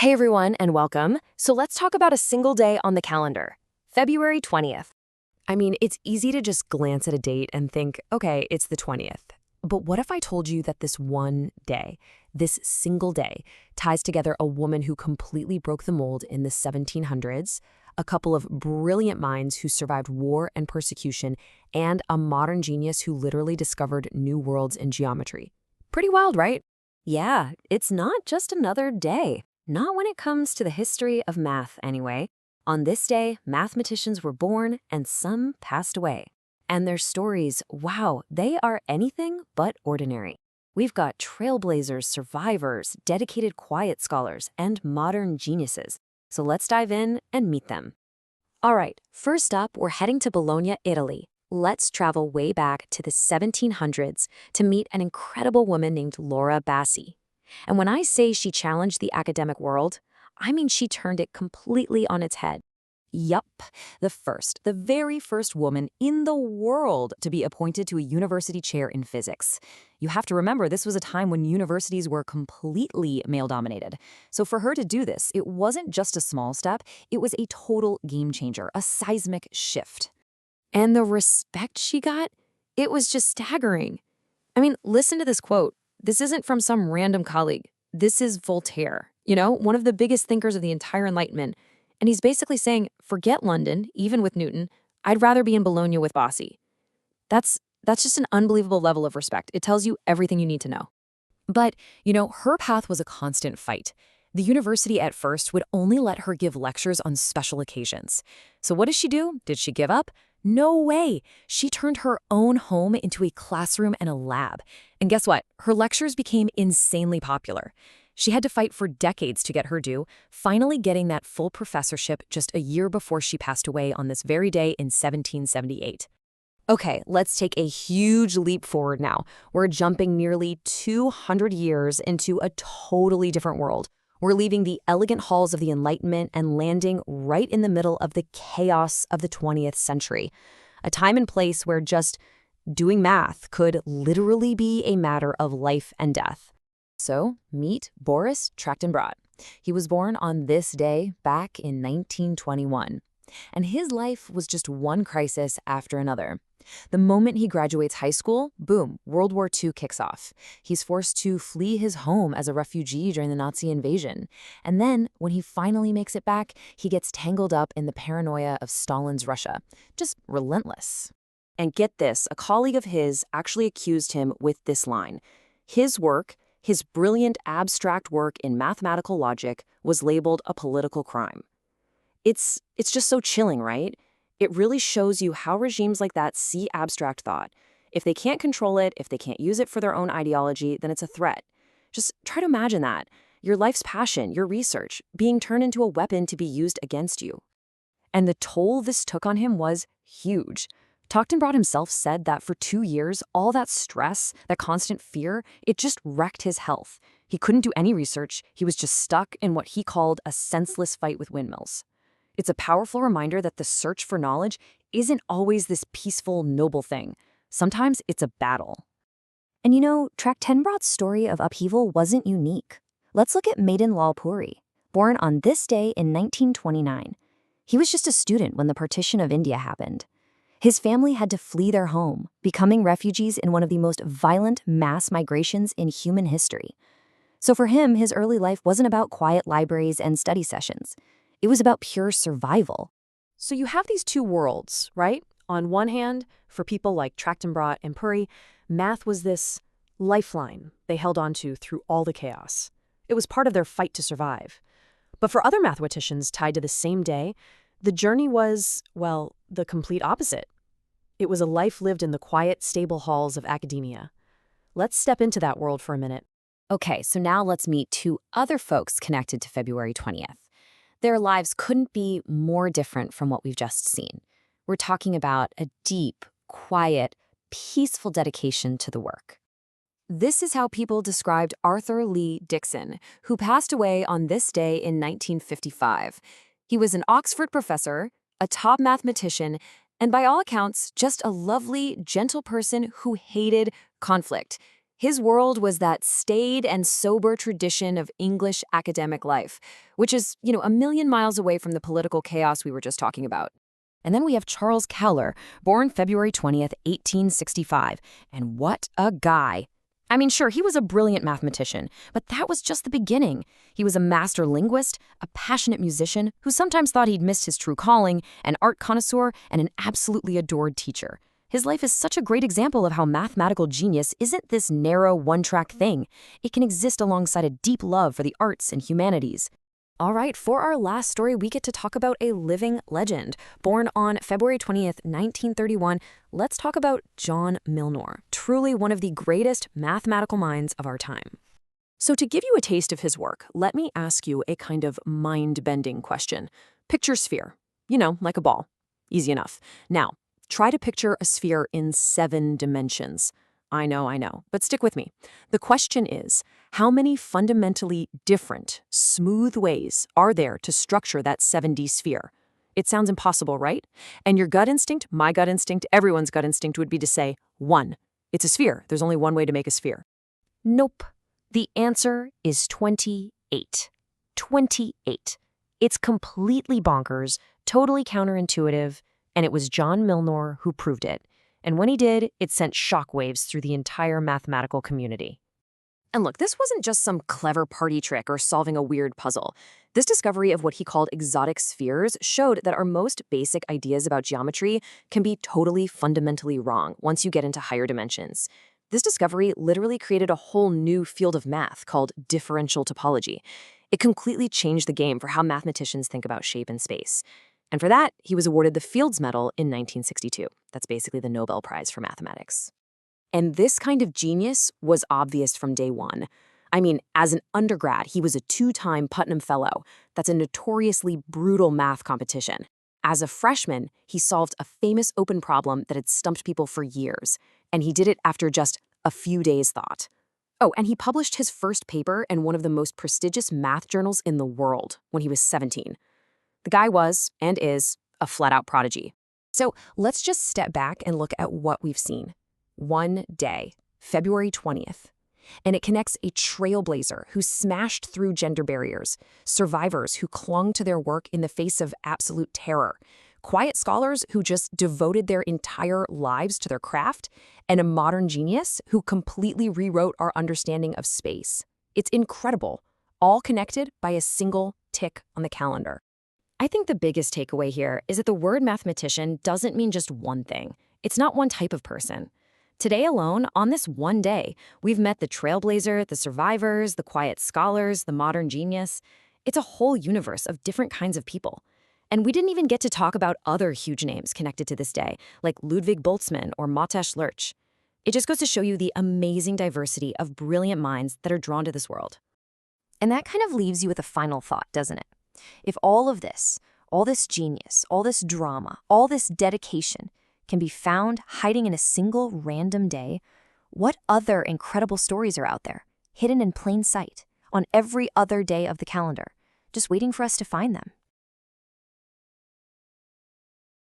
Hey everyone, and welcome. So let's talk about a single day on the calendar, February 20th. I mean, it's easy to just glance at a date and think, okay, it's the 20th. But what if I told you that this one day, this single day, ties together a woman who completely broke the mold in the 1700s, a couple of brilliant minds who survived war and persecution, and a modern genius who literally discovered new worlds in geometry? Pretty wild, right? Yeah, it's not just another day. Not when it comes to the history of math, anyway. On this day, mathematicians were born and some passed away. And their stories, wow, they are anything but ordinary. We've got trailblazers, survivors, dedicated quiet scholars, and modern geniuses. So let's dive in and meet them. All right, first up, we're heading to Bologna, Italy. Let's travel way back to the 1700s to meet an incredible woman named Laura Bassi. And when I say she challenged the academic world, I mean she turned it completely on its head. Yup, the very first woman in the world to be appointed to a university chair in physics. You have to remember, this was a time when universities were completely male-dominated. So for her to do this, it wasn't just a small step, it was a total game changer, a seismic shift. And the respect she got, it was just staggering. I mean, listen to this quote. This isn't from some random colleague. This is Voltaire, one of the biggest thinkers of the entire Enlightenment. And he's basically saying, forget London, even with Newton, I'd rather be in Bologna with Bassi. That's just an unbelievable level of respect. It tells you everything you need to know. But, her path was a constant fight. The university at first would only let her give lectures on special occasions. So what did she do? Did she give up? No way. She turned her own home into a classroom and a lab. And guess what? Her lectures became insanely popular. She had to fight for decades to get her due, finally getting that full professorship just a year before she passed away on this very day in 1778. Okay, let's take a huge leap forward now. We're jumping nearly 200 years into a totally different world. We're leaving the elegant halls of the Enlightenment and landing right in the middle of the chaos of the 20th century, a time and place where just doing math could literally be a matter of life and death. So, meet Boris Trakhtenbrot. He was born on this day back in 1921, and his life was just one crisis after another. The moment he graduates high school, boom, World War II kicks off. He's forced to flee his home as a refugee during the Nazi invasion. And then, when he finally makes it back, he gets tangled up in the paranoia of Stalin's Russia. Just relentless. And get this, a colleague of his actually accused him with this line. His work, his brilliant abstract work in mathematical logic, was labeled a political crime. It's just so chilling, right? It really shows you how regimes like that see abstract thought. If they can't control it, if they can't use it for their own ideology, then it's a threat. Just try to imagine that. Your life's passion, your research, being turned into a weapon to be used against you. And the toll this took on him was huge. Trakhtenbrot himself said that for 2 years, all that stress, that constant fear, it just wrecked his health. He couldn't do any research. He was just stuck in what he called a senseless fight with windmills. It's a powerful reminder that the search for knowledge isn't always this peaceful, noble thing. Sometimes it's a battle. And Trakhtenbrot's story of upheaval wasn't unique. Let's look at Madan Lal Puri, born on this day in 1929. He was just a student when the partition of India happened. His family had to flee their home, becoming refugees in one of the most violent mass migrations in human history. So for him, his early life wasn't about quiet libraries and study sessions. It was about pure survival. So you have these two worlds, right? On one hand, for people like Trakhtenbrot and Puri, math was this lifeline they held onto through all the chaos. It was part of their fight to survive. But for other mathematicians tied to the same day, the journey was, well, the complete opposite. It was a life lived in the quiet, stable halls of academia. Let's step into that world for a minute. Okay, so now let's meet two other folks connected to February 20th. Their lives couldn't be more different from what we've just seen. We're talking about a deep, quiet, peaceful dedication to the work. This is how people described Arthur Lee Dixon, who passed away on this day in 1955. He was an Oxford professor, a top mathematician, and by all accounts, just a lovely, gentle person who hated conflict. His world was that staid and sober tradition of English academic life, which is, a million miles away from the political chaos we were just talking about. And then we have Charles Cailler, born February 20th, 1865. And what a guy! I mean, sure, he was a brilliant mathematician, but that was just the beginning. He was a master linguist, a passionate musician who sometimes thought he'd missed his true calling, an art connoisseur, and an absolutely adored teacher. His life is such a great example of how mathematical genius isn't this narrow, one-track thing. It can exist alongside a deep love for the arts and humanities. All right, for our last story, we get to talk about a living legend. Born on February 20th, 1931, let's talk about John Milnor, truly one of the greatest mathematical minds of our time. So to give you a taste of his work, let me ask you a kind of mind-bending question. Picture sphere, like a ball. Easy enough. Now, try to picture a sphere in 7 dimensions. I know, but stick with me. The question is, how many fundamentally different, smooth ways are there to structure that 7D sphere? It sounds impossible, right? And your gut instinct, my gut instinct, everyone's gut instinct would be to say, 1. It's a sphere. There's only one way to make a sphere. Nope. The answer is 28. 28. It's completely bonkers, totally counterintuitive, and it was John Milnor who proved it. And when he did, it sent shockwaves through the entire mathematical community. And look, this wasn't just some clever party trick or solving a weird puzzle. This discovery of what he called exotic spheres showed that our most basic ideas about geometry can be totally fundamentally wrong once you get into higher dimensions. This discovery literally created a whole new field of math called differential topology. It completely changed the game for how mathematicians think about shape and space. And for that, he was awarded the Fields Medal in 1962. That's basically the Nobel Prize for mathematics. And this kind of genius was obvious from day one. I mean, as an undergrad, he was a 2-time Putnam Fellow. That's a notoriously brutal math competition. As a freshman, he solved a famous open problem that had stumped people for years. And he did it after just a few days' thought. Oh, and he published his first paper in one of the most prestigious math journals in the world when he was 17. The guy was, and is, a flat-out prodigy. So let's just step back and look at what we've seen. One day, February 20th. And it connects a trailblazer who smashed through gender barriers, survivors who clung to their work in the face of absolute terror, quiet scholars who just devoted their entire lives to their craft, and a modern genius who completely rewrote our understanding of space. It's incredible, all connected by a single tick on the calendar. I think the biggest takeaway here is that the word mathematician doesn't mean just one thing. It's not one type of person. Today alone, on this one day, we've met the trailblazer, the survivors, the quiet scholars, the modern genius. It's a whole universe of different kinds of people. And we didn't even get to talk about other huge names connected to this day, like Ludwig Boltzmann or Mathematicians Lurch. It just goes to show you the amazing diversity of brilliant minds that are drawn to this world. And that kind of leaves you with a final thought, doesn't it? If all this genius, all this drama, all this dedication can be found hiding in a single random day, what other incredible stories are out there, hidden in plain sight, on every other day of the calendar, just waiting for us to find them?